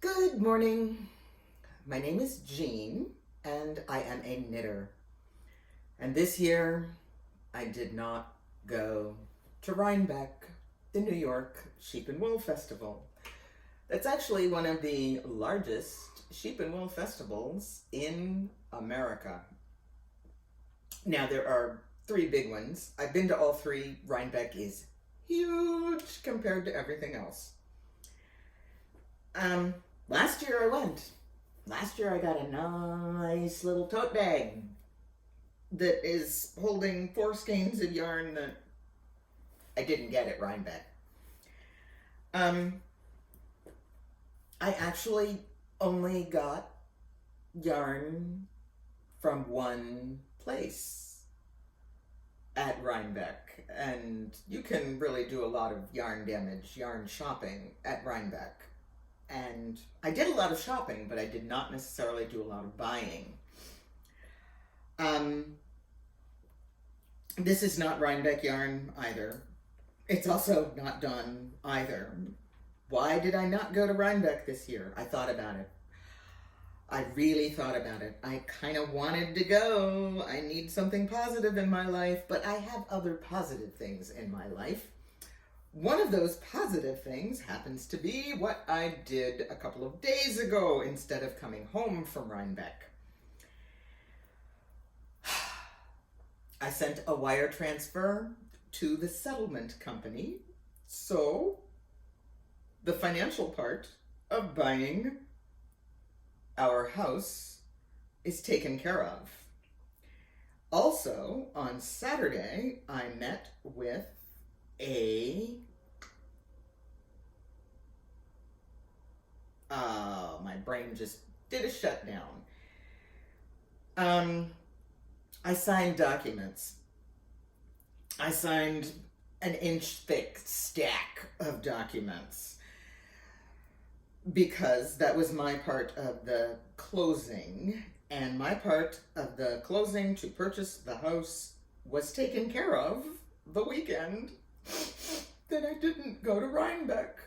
Good morning. My name is Jean, and I am a knitter. And this year, I did not go to Rhinebeck, the New York Sheep and Wool Festival. That's actually one of the largest sheep and wool festivals in America. Now, there are three big ones. I've been to all three. Rhinebeck is huge compared to everything else. Last year I went. Last year I got a nice little tote bag that is holding 4 skeins of yarn that I didn't get at Rhinebeck. I actually only got yarn from one place at Rhinebeck, and you can really do a lot of yarn damage, yarn shopping at Rhinebeck. And I did a lot of shopping, but I did not necessarily do a lot of buying. This is not Rhinebeck yarn either. It's also not done either. Why did I not go to Rhinebeck this year? I thought about it. I really thought about it. I kind of wanted to go. I need something positive in my life, but I have other positive things in my life. One of those positive things happens to be what I did a couple of days ago instead of coming home from Rhinebeck. I sent a wire transfer to the settlement company, so the financial part of buying our house is taken care of. Also, on Saturday, I met with my brain just did a shutdown. I signed documents. I signed an inch thick stack of documents because that was my part of the closing, and my part of the closing to purchase the house was taken care of the weekend that I didn't go to Rhinebeck.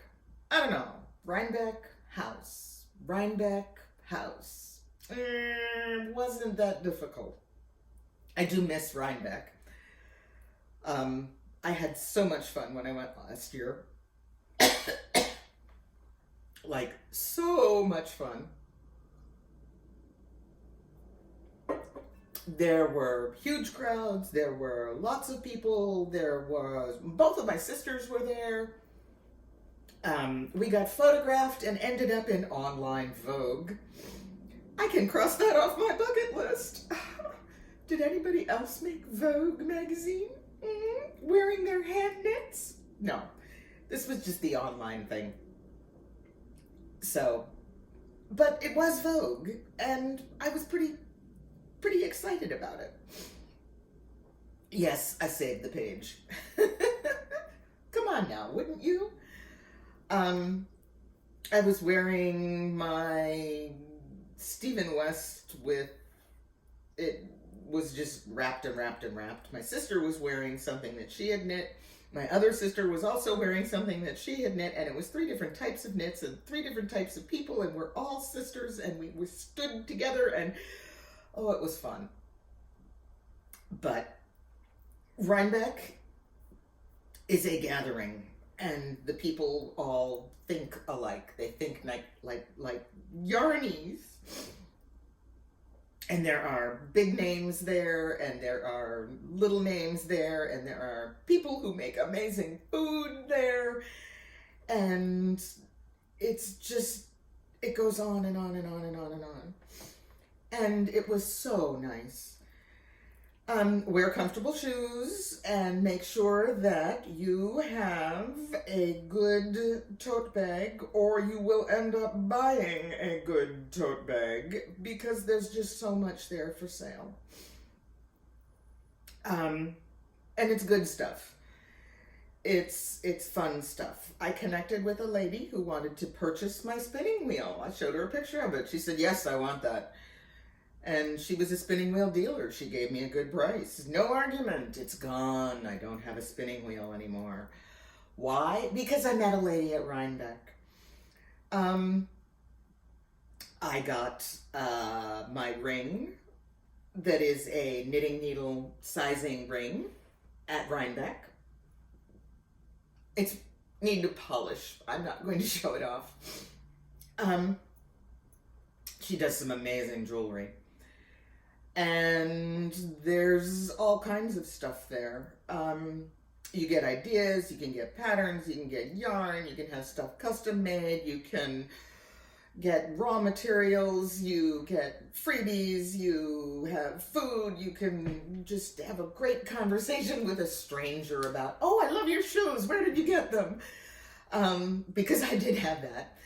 I don't know. Rhinebeck house. Rhinebeck house. Wasn't that difficult. I do miss Rhinebeck. I had so much fun when I went last year. Like, so much fun. There were huge crowds. There were lots of people. Both of my sisters were there. We got photographed and ended up in online Vogue. I can cross that off my bucket list. Did anybody else make Vogue magazine? Wearing their hand knits? No, this was just the online thing. So, but it was Vogue, and I was pretty excited about it. Yes, I saved the page. Come on now, wouldn't you? I was wearing my Stephen West it was just wrapped and wrapped and wrapped. My sister was wearing something that she had knit. My other sister was also wearing something that she had knit, and it was 3 different types of knits and 3 different types of people, and we're all sisters, and we stood together, and oh, it was fun. But Rhinebeck is a gathering, and the people all think alike. They think like yarnies. And there are big names there, and there are little names there, and there are people who make amazing food there. And it's just, it goes on and on and on and on and on. And it was so nice. Wear comfortable shoes and make sure that you have a good tote bag, or you will end up buying a good tote bag because there's just so much there for sale. And it's good stuff. It's fun stuff. I connected with a lady who wanted to purchase my spinning wheel. I showed her a picture of it. She said, yes, I want that. And she was a spinning wheel dealer. She gave me a good price. No argument. It's gone. I don't have a spinning wheel anymore. Why? Because I met a lady at Rhinebeck. Um, I got my ring that is a knitting needle sizing ring at Rhinebeck. It's need to polish. I'm not going to show it off. Um, she does some amazing jewelry. And there's all kinds of stuff there. You get ideas, you can get patterns, you can get yarn, you can have stuff custom made, you can get raw materials, you get freebies, you have food, you can just have a great conversation with a stranger about, oh, I love your shoes, where did you get them? Because I did have that.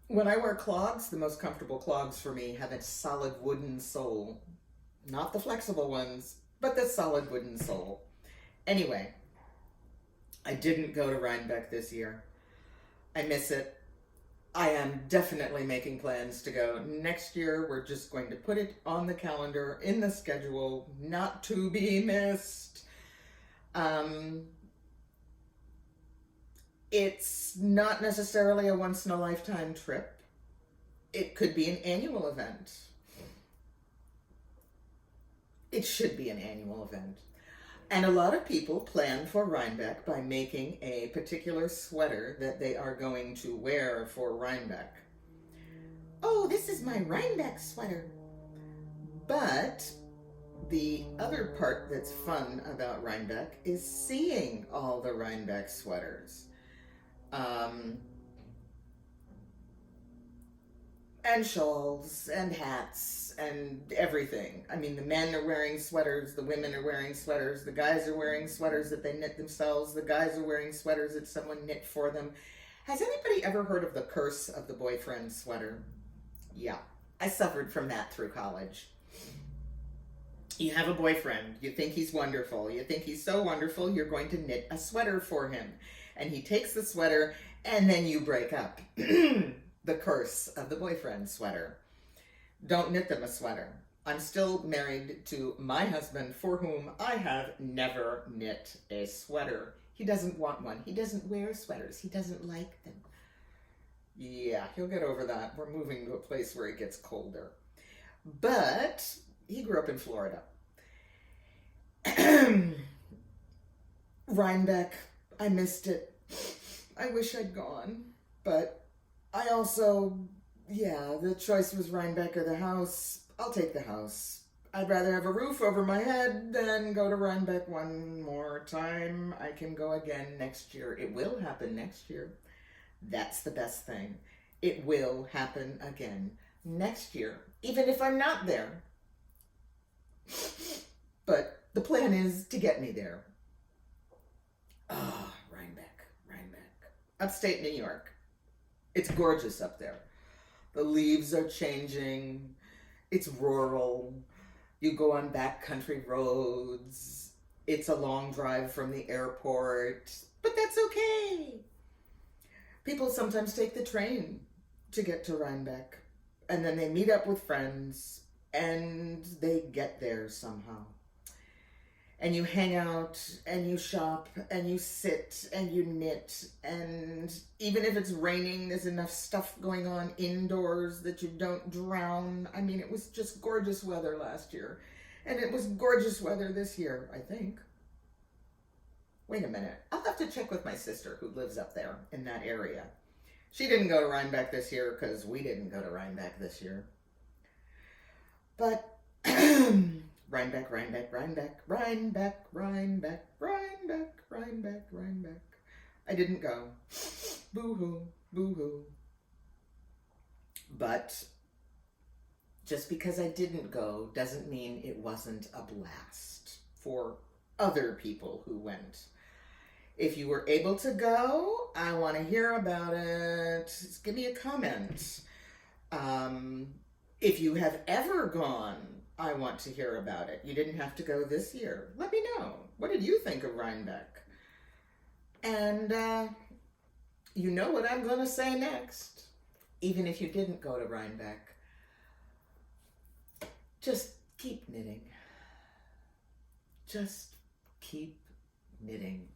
When I wear clogs, the most comfortable clogs for me have a solid wooden sole. Not the flexible ones, but the solid wooden sole. Anyway, I didn't go to Rhinebeck this year. I miss it. I am definitely making plans to go. Next year, we're just going to put it on the calendar, in the schedule, not to be missed. It's not necessarily a once-in-a-lifetime trip. It could be an annual event. It should be an annual event. And a lot of people plan for Rhinebeck by making a particular sweater that they are going to wear for Rhinebeck. Oh, this is my Rhinebeck sweater. But the other part that's fun about Rhinebeck is seeing all the Rhinebeck sweaters. And shawls and hats and everything. I mean, the men are wearing sweaters, the women are wearing sweaters, the guys are wearing sweaters that they knit themselves, the guys are wearing sweaters that someone knit for them. Has anybody ever heard of the curse of the boyfriend sweater? Yeah, I suffered from that through college. You have a boyfriend, you think he's wonderful, you think he's so wonderful, you're going to knit a sweater for him. And he takes the sweater, and then you break up. The curse of the boyfriend sweater. Don't knit them a sweater. I'm still married to my husband, for whom I have never knit a sweater. He doesn't want one. He doesn't wear sweaters. He doesn't like them. Yeah, he'll get over that. We're moving to a place where it gets colder. But he grew up in Florida. Rhinebeck, I missed it. I wish I'd gone, but I also, the choice was Rhinebeck or the house. I'll take the house. I'd rather have a roof over my head than go to Rhinebeck one more time. I can go again next year. It will happen next year. That's the best thing. It will happen again next year, even if I'm not there. But the plan is to get me there. Rhinebeck. Upstate New York. It's gorgeous up there. The leaves are changing. It's rural. You go on backcountry roads. It's a long drive from the airport, but that's okay. People sometimes take the train to get to Rhinebeck, and then they meet up with friends, and they get there somehow. And you hang out, and you shop, and you sit, and you knit, and even if it's raining, there's enough stuff going on indoors that you don't drown. I mean, it was just gorgeous weather last year, and it was gorgeous weather this year, I think. Wait a minute. I'll have to check with my sister who lives up there in that area. She didn't go to Rhinebeck this year because we didn't go to Rhinebeck this year. But Rhinebeck. I didn't go. Boo-hoo, boo-hoo. But just because I didn't go doesn't mean it wasn't a blast for other people who went. If you were able to go, I want to hear about it. Just give me a comment. If you have ever gone, I want to hear about it. You didn't have to go this year. Let me know. What did you think of Rhinebeck? And you know what I'm going to say next. Even if you didn't go to Rhinebeck, just keep knitting. Just keep knitting.